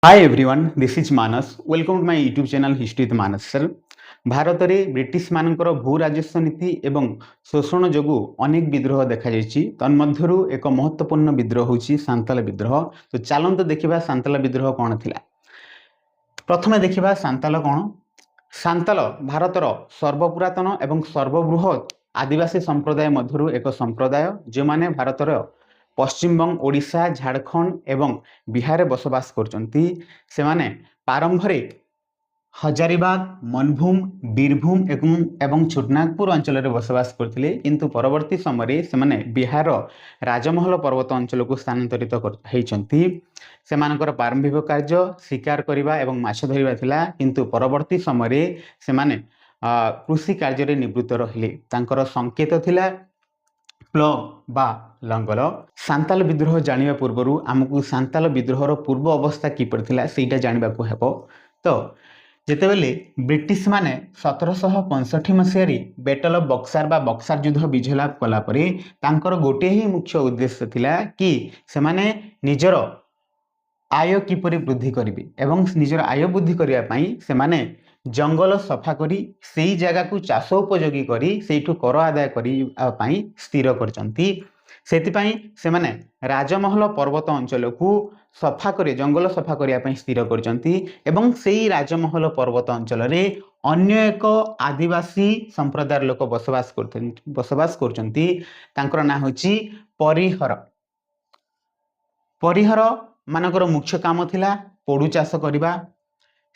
Hi everyone this is Manas welcome to my YouTube channel history with Manas sir. Bharat में British मानकर भू राजस्व नीति एवं शोषण जोगु अनेक विद्रोह देखा जाइछि। तन्मध्यरु एक महत्वपूर्ण विद्रोह होछि सांताल विद्रोह। तो चलंतु देखिबा सांताल विद्रोह कौन थिला। प्रथमे देखिबा सांताल कौन। सांताल भारतर सर्वपुरातन एवं सर्वबृहत आदिवासी संप्रदाय मध्यरु एक संप्रदाय जो माने भारतर पश्चिमबंग ओडिशा झारखंड एवं बिहार बसवास करचंती। से माने पारंपरिक हजारीबाग मनभूम बीरभूम एवं छोटनागपुर अंचल में बसवास करते किंतु परवर्ती समय से माने बिहार राजमहल पर्वत अंचल को स्थानांतरित होती। सेमानकर प्रारंभिक कार्य शिकार करने एवं माछ धरिबा थिला किंतु परवर्ती समय से माने कृषि कार्य रे निवृत्त रहिले। तांकर संकेत थिला प्लग बा लंगल। सांताल विद्रोह जानिबा पूर्वरु आमको सांताल विद्रोहर पूर्व अवस्था किपर थिला सेटा जानिबा को हेबो। तो जेतेबेले ब्रिटिश माने 1765 मसीह बैटल ऑफ बक्सार बा बक्सार युद्ध विजय लाभ कला परे तांकर गोटे ही मुख्य उद्देश्य थिला कि से माने निजर आय किपरि वृद्धि करिवे एवं निजर आय वृद्धि करिया पई से माने जंगल सफा करी सेई जगह को चाष उपयोगी करी सेठु कर आदाय करी पई स्थिर करचंती। सेतिपई से माने राजमहल पर्वत अंचल को सफा करे जंगल सफा करिया पई स्थिर करचंती एवं सेई राजमहल पर्वत अंचल रे अन्य एक आदिवासी संप्रदाय लोक बसवास करचंती। तांकर ना होची परिहर। परिहर मानकर मुख्य काम थिला पोडू चाष करिबा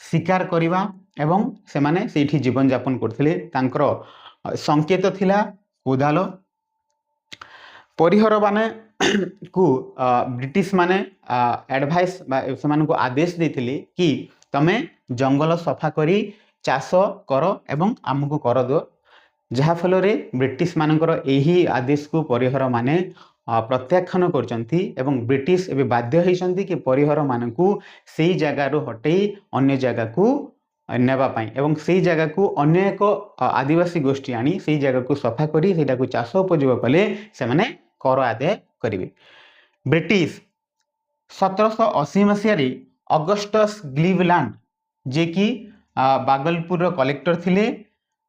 शिकार करिबा एवं से माने सेठी जीवन यापन करथिले। तांकर संकेत थिला कोदाल। परिहर माने को ब्रिटिश माने एडवाइस से माने को आदेश देथिले कि तमे जंगल सफा करी चाष कर एवं आमको कर दो। जहा फल रे ब्रिटिश मानकर एही आदेश को परिहर माने प्रत्याख्यान करचंती एवं ब्रिटिश एबे बाध्य होइचंती कि परिहर मानकू सेई जगह रो हटेई अन्य जगह को नेबा पाई एवं सेई जगह को अन्य एक आदिवासी गोष्ठी आनी सेई जगह को सफा करी सेटा को चाष उपयोग कले से माने कर आदाय करिवे। ब्रिटिश 1780 मसीह रे अगस्टस ग्लीवलैंड जे कि बागलपुर कलेक्टर थिले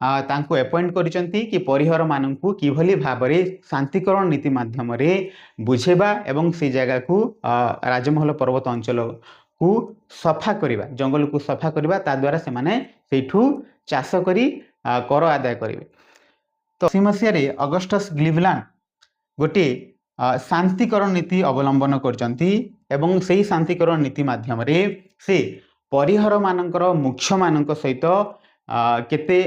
तांको अपॉइंट करिसंती कि परिहर मानकू किभली भाबरे शांतिकरण नीति माध्यम रे बुझेबा एवं से जगह को राजमहल पर्वत अंचल को सफा करिबा जंगल को सफा करिबा ता द्वारा से माने सेठू चाष करी कर आदाय करिवे। तो 80 मसीह रे अगस्टस ग्लीवलैंड गोटे शांतिकरण नीति अवलंबन करचंती एवं सेही शांतिकरण नीति माध्यम रे से परिहर मानकर मुख्य मानक सहित केते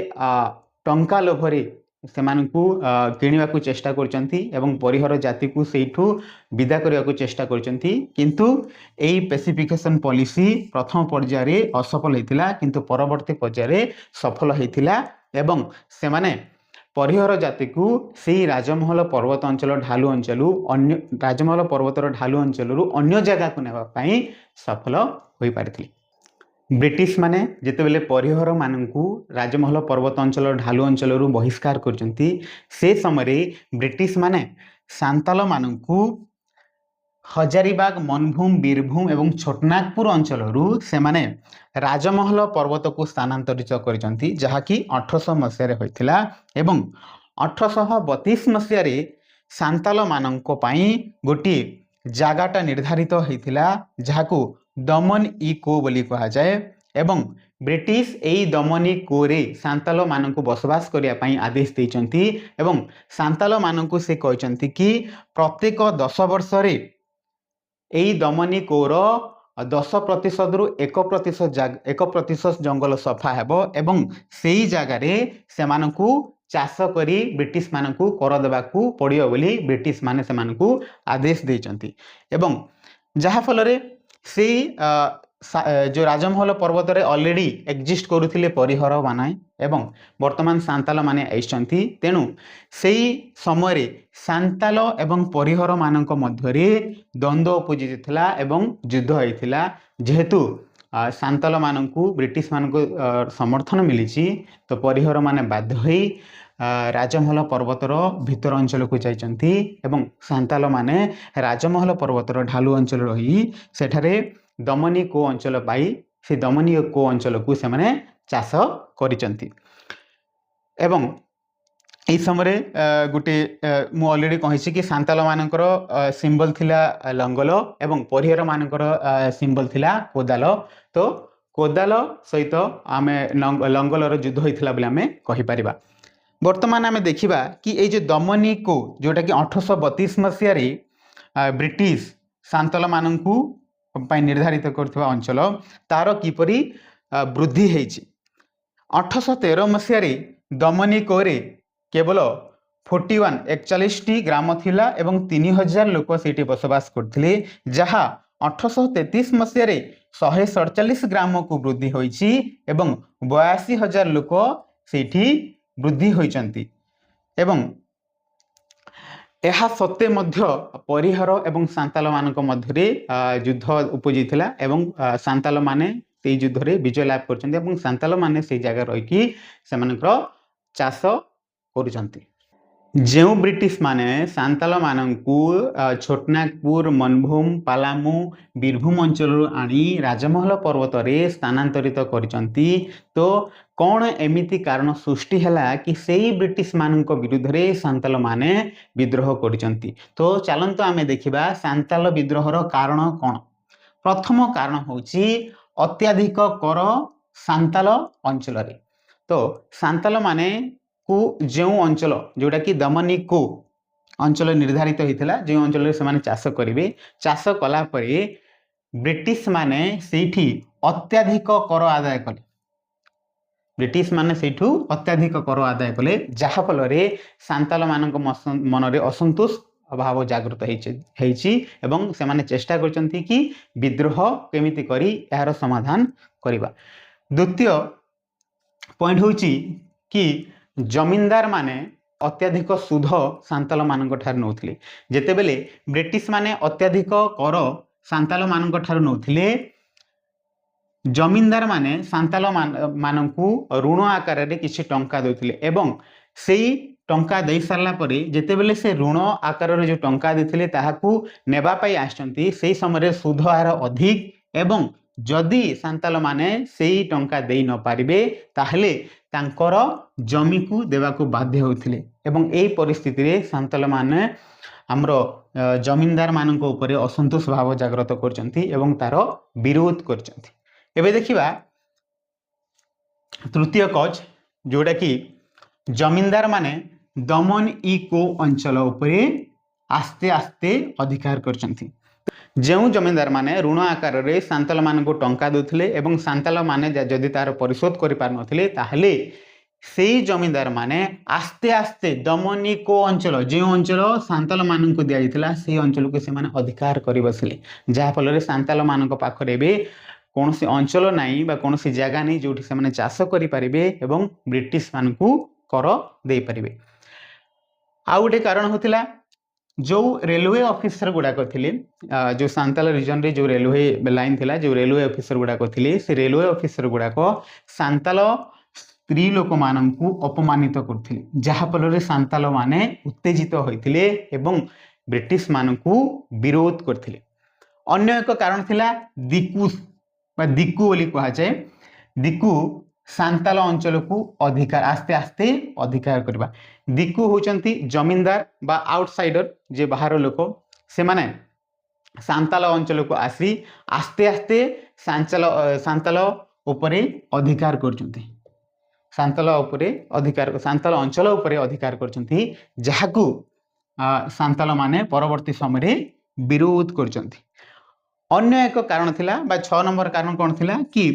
टंका लोभरे से किणवा को चेष्टा करचंती एवं परिहर जाति को सेठू विदा करने को चेष्टा करचंती किंतु एई पेसिफिकेशन पॉलिसी प्रथम पर्याय रे असफल हेतिला किंतु परवर्ती पर्याय रे सफल हेतिला एवं से माने परिहर जाति को सेही राजमहल पर्वत अंचल ढालू अंचल अन्य राजमहल पर्वतर ढालू अंचल अन्य जगह को नेबा पई सफल होई पारिथिले। ब्रिटिश माने जेतेबेले परिहर मानकू राजमहल पर्वत अंचल ढालू अंचल बहिष्कार करचंती से समय ब्रिटिश माने सांताल मानकू हजारीबाग मनभूम बीरभूम एवं छोटनागपुर अंचल से माने राजमहल पर्वत को स्थानांतरित करचंती जहाँकि 1800 मसीह होइथिला एवं 1832 मसीह रे सांताल मानक पई गोटी जागाटा निर्धारित होइथिला जहाकू दमन इ को बोली कहा जाए एवं ब्रिटिश एई दमन इ को रे सांताल मानक बसवास करिया पई आदेश देइचंती एवं सांताल मानक से कहचंती कि प्रत्येक 10 वर्ष रे एई दमन इ को रो 10% रु 1% जंगल सफा हेबो एवं सेई जगह रे से मानकू चाष करी ब्रिटिश मानकू कर देबा को पड़ियो बोली ब्रिटिश माने से मानकू आदेश देइचंती एवं जहा फल रे से जो राजमहल पर्वत रे ऑलरेडी एक्जिस्ट करुथिले परिहर माने एवं वर्तमान सांताल माने आइछंती तेनु सेही समय रे सांताल एवं परिहर मानक मध्य रे द्वंद्व उपजित थिला एवं युद्ध होइथिला। जेहेतु सांताल मानकू ब्रिटिश मानकू समर्थन मिलिछि तो परिहर माने बाध्य होई राजमहल पर्वतर भितर अंचल को जाइचंती एवं सांताल माने राजमहल पर्वतर ढालू अंचल रही सेठारे दमनी को अंचल पाई से दमनी को अंचल को से माने चाष करिसंती एवं এই সময় গোটে মু অলরেডি কহিছি কি সান্তাল মানଙ୍କର সিম্বল থিলা লঙ্গল এবং পরিহর মানଙ୍କର সিম্বল থিলা কোদাল তো কোদাল সহিত আমি লঙ্গলর যুদ্ধ হয়েছিল বলে আমি কহিপারিবা বর্তমান আমি দেখিবা কি এই যে দমনী কো जोटा कि 1832 মସିହାରେ ব্রিটিশ সান্তাল মানଙ୍କୁ ପାଇଁ ନିର୍ଦ୍ଧାରିତ କରୁଥିବା ଅଞ୍ଚଳ ତାର କିପରି ବୃଦ୍ଧି ହେଇଛି 1813 ମସିହାରେ ଦମনী କୋରେ केवल 41 ग्राम थिला एवं 3000 लोक सेठी बसवास करथिले जहा 1833 मसियारे 147 ग्राम को वृद्धि होईची एवं 82,000 लोक सेठी वृद्धि होईचंती एवं एहा सत्ते मध्य परिहर एवं सांताल मानक मध्यरे युद्ध उपजिथिला एवं सांताल माने सेई युद्ध रे विजय लाभ करचंती एवं सांताल माने सेई जगह रहिकी सेमानकर चाष करुचंती जो ब्रिटिश माने सांताल मानकू छोटनागपुर मनभूम पालामू बीरभूम अंचल आनी राजमहल पर्वत रे स्थानांतरित करिसंती तो कौन एमिति कारण सृष्टि हैला कि सेई ब्रिटिश मानक विरुद्ध रे सांताल माने विद्रोह करिसंती तो चलंतो आमे देखिबा सांताल विद्रोहर कारण कौन प्रथम कारण होची अत्याधिक कर सांताल अंचल रे तो सांताल माने को जो अंचल जोटा कि दमनी को अंचल निर्धारित होता जो अंचल से चाष करेंगे चाष कला परे ब्रिटिश माने सेठी अत्याधिक कर आदाय कले ब्रिटिश माने सेठू अत्याधिक कर आदाय कले जहा फल रे सांताल मानक मन रे असंतोष भाव जागृत होईची एवं से माने चेष्टा करचंती कि विद्रोह केमिति करी यार समाधान करिबा द्वितीय पॉइंट होची कि जमींदार माने अत्याधिक सुध सांताल मानक ठार नौथिले जेते बेले ब्रिटिश माने अत्याधिक कर सांताल मानक ठार नौथिले जमींदार माने सांताल मानकू ऋण आकार रे किछि टंका देथिले एवं सेई टंका देई सारला परे जेते बेले से ऋण आकार रे जो टंका देथिले ताहाकू नेबा पई आछंती सेई समय रे सुध हार अधिक एवं जदि सांताल माने सेई टंका देई न पारिबे ताहले तांकर जमी को देवा को बाध्य होथिले एवं एई परिस्थिति रे सांताल माने हमरो जमींदार मानक ऊपर असंतोष भाव जागृत करचंती एवं तार विरोध करचंती एबे देखिबा तृतीय कज जोटा कि जमींदार माने दमन ई को अंचल ऊपर आस्ते आस्ते अधिकार करचंती जो जमींदार माने ऋण आकार रे सांताल मान को टंका देथिले एवं सांताल माने जदि तार परिशोध करि पार नथिले ताहले सेई जमींदार माने आस्ते आस्ते दमनी को अंचल जो अंचल सांताल मान को दिया जाइथिला सेई अंचल को से माने अधिकार करि बसले जहा फल रे सांताल मान को पाखरे बे कोनोसी अंचल नाही बा कोनोसी जगह नहीं जोठी से माने चाष करि परिबे एवं ब्रिटिश मान को कर देई परिबे आ गोटे कारण होतिला जो रेलवे ऑफिसर गुड़ाक थे जो सांताल रीजन रे जो रेलवे लाइन थिला जो रेलवे ऑफिसर गुड़ाक थे से रेलवे ऑफिसर गुड़ाक सांताल स्त्री लोक माननकू अपमानित करथिले जहा फल रे सांताल माने उत्तेजित होइथिले एवं ब्रिटिश माननकू विरोध करथिले अन्य एक कारण थिला दिकू बा दिकू बोली कहा जाए दिकू सांताल अंचल को अधिकार आस्ते आस्ते अधिकार करबा दिकू होचंती जमींदार बा आउटसाइडर जे बाहर लोक से माने सांताल अंचल को आसी आस्ते आस्ते सांताल उपरे अधिकार करचंती सांताल उपरे अधिकार सांताल अंचल उपरे अधिकार करचंती जहाकू सांताल माने परवर्ती समय रे विरोध करचंती अन्य एक कारण थिला बा 6 नंबर कारण कोन थिला कि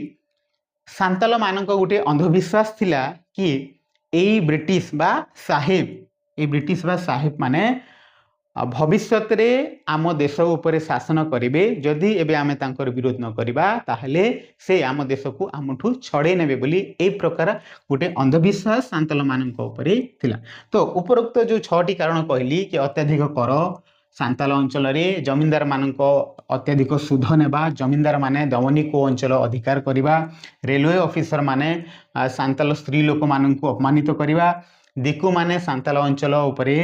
सांताल मानक गोटे अंधविश्वास थिला कि एई ब्रिटिश बा साहेब माने भविष्यत रे आम देश उपरे शासन करिवे जदि एबे आमे तांकर विरोध न करिबा ताहले से आम देश को आमठू छड़े नेबे बोली ए प्रकार गोटे अंधविश्वास सांताल मानक उपरे थिला तो उपरोक्त जो 6टी कारण कहली कि अत्याधिक कर सांताल अंचल रे जमींदार मानक अत्याधिक सुध नेबा जमींदार माने दमनी को अंचल अधिकार करिबा रेलवे ऑफिसर माने सांताल स्त्री लोक मानक अपमानित करिबा दिकु माने सांताल अंचल उपरे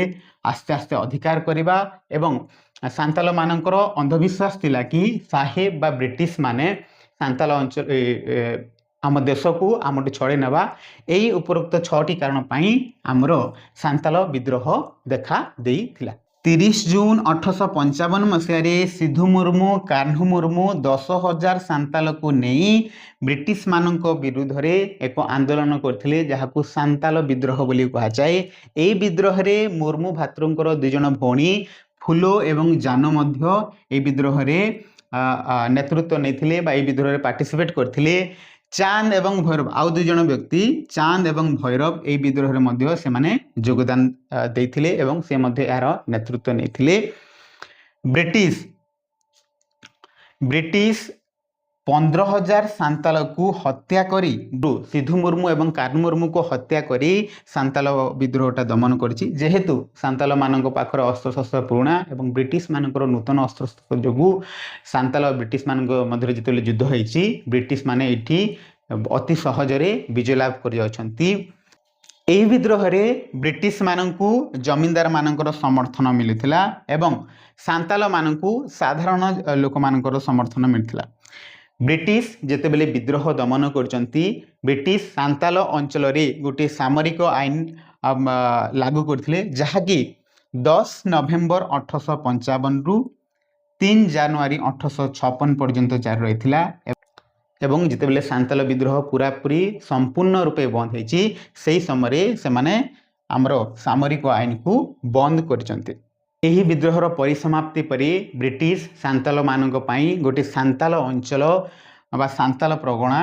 आस्ते आस्ते अधिकार करिबा एवं सांताल मानकर अंधविश्वास थिला कि साहेब बा ब्रिटिश माने सांताल अंचल आम देश को आम छड़े नेबा एई उपरोक्त 6टी कारण पाई आमर सांताल विद्रोह देखा देइथिला। 30 जून 1855 मसीह सिद्धू मुर्मू कान्हू मुर्मू 10,000 सांताल को नहीं ब्रिटिश मानक विरुद्ध रे एक आंदोलन करथिले जहाकू सांताल विद्रोह बोली कहा जाए। एई विद्रोह रे मुर्मू भातृंकर दुई जन भौणी फुलो एवं जान मध्य एई विद्रोह रे नेतृत्व नैथिले बा एई विद्रोह रे पार्टिसिपेट करथिले। चांद एवं भैरव आउ दुई जन व्यक्ति चांद एवं भैरव एई विद्रोह रे मध्य से माने योगदान देथिले एवं से मध्य यार नेतृत्व नैथिले। ब्रिटिश 15,000 सांताल को हत्या करी सिद्धू मुर्मू एवं कान्हू मुर्मू को हत्या करी सांताल विद्रोहटा दमन करिछि। जेहेतु सांताल मानक पाखर अस्त्र शस्त्र पुराणा एवं ब्रिटिश मानकर नूतन अस्त्र शस्त्र जोगु सांताल ब्रिटिश मानक मध्य जेतेले युद्ध होइछि ब्रिटिश माने एठी अति सहजरे विजय लाभ करि जाउछन्ति। एही विद्रोह रे ब्रिटिश मानकू जमींदार मानकर समर्थन मिलिथिला एवं सांताल मानकू साधारण लोक मानकर समर्थन मिलिथिला। ब्रिटिश जेतेबेले विद्रोह दमन करचंती ब्रिटिश सांताल अंचल रे गोटे सामरिक आईन लागू करथिले जहाकी 10 नवेम्बर 1855 रु 3 जनवरी 1856 पर्यंत जारी रहिथिला एवं जेतेबेले सांताल विद्रोह पूरा पूरी संपूर्ण रूपे बंद होईची सेही समय से माने हमरो सामरिक आईन को बंद करचंती। एही विद्रोहर परिसमाप्ति परि ब्रिटिश सांताल मानक पाई गोटे सांताल अंचल बा सांताल प्रगणा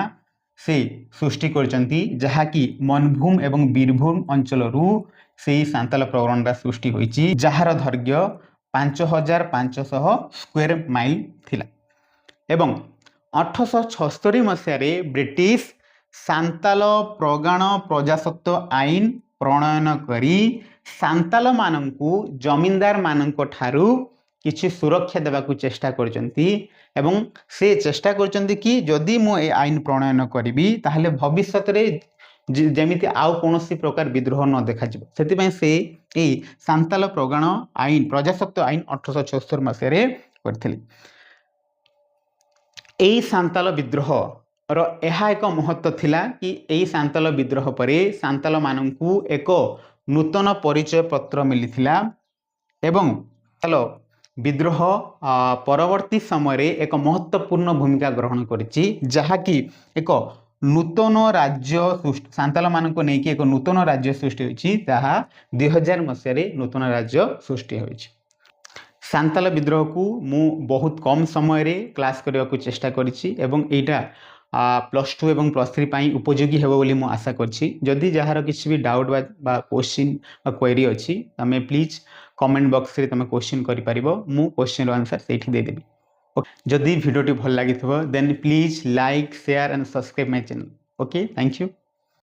से सृष्टि करचंती जहाकी मनभूम एवं बीरभूम अंचल रु से सांताल प्रगणा सृष्टि होईची जहार दैर्घ्य 5,500 स्क्वायर माइल थिला एवं 1876 मसीह ब्रिटिश सांताल प्रगण प्रजासत्व आईन प्रणयन करी सांताल मानकू जमींदार मानक ठारू किछि सुरक्षा देबाकू चेष्टा करचंती एवं से चेष्टा करचंती कि जदि मो ए आईन प्रणयन करिबी ताहले भविष्यत रे जेमिति आउ कोनोसी प्रकार विद्रोह न देखा जिवो सेति से ए सांताल प्रगण आईन प्रजासत्व आईन 1876 मसीह रे करथिले। एई सांताल विद्रोह रो एहा एक महत्व थिला कि एई सांताल विद्रोह परे सांताल मानकू एक नूतन परिचय पत्र मिलिथिला एवं सांताल विद्रोह परवर्ती समय रे एक महत्वपूर्ण भूमिका ग्रहण करिछि जहाकी एक नूतन राज्य सांताल मानक नै कि एक नूतन राज्य सृष्टि होइछि ताहा 2000 मसीह रे नूतन राज्य सृष्टि होइछि। सांताल विद्रोह को मु बहुत कम समय रे क्लास करबा को चेष्टा करिछि एवं एटा +2 एवं +3 पाई उपयोगी हेबो बोली मु आशा करछि। जदि जहार किछि भी डाउट बा क्वेश्चन बा क्वेरी अछि तमे प्लीज कमेंट बॉक्स रे तमे क्वेश्चन करि परिबो मु क्वेश्चन रो आंसर सेठी दे देबी। जदि वीडियो टी भल लागिथबो then please like share and subscribe my channel. Okay thank you.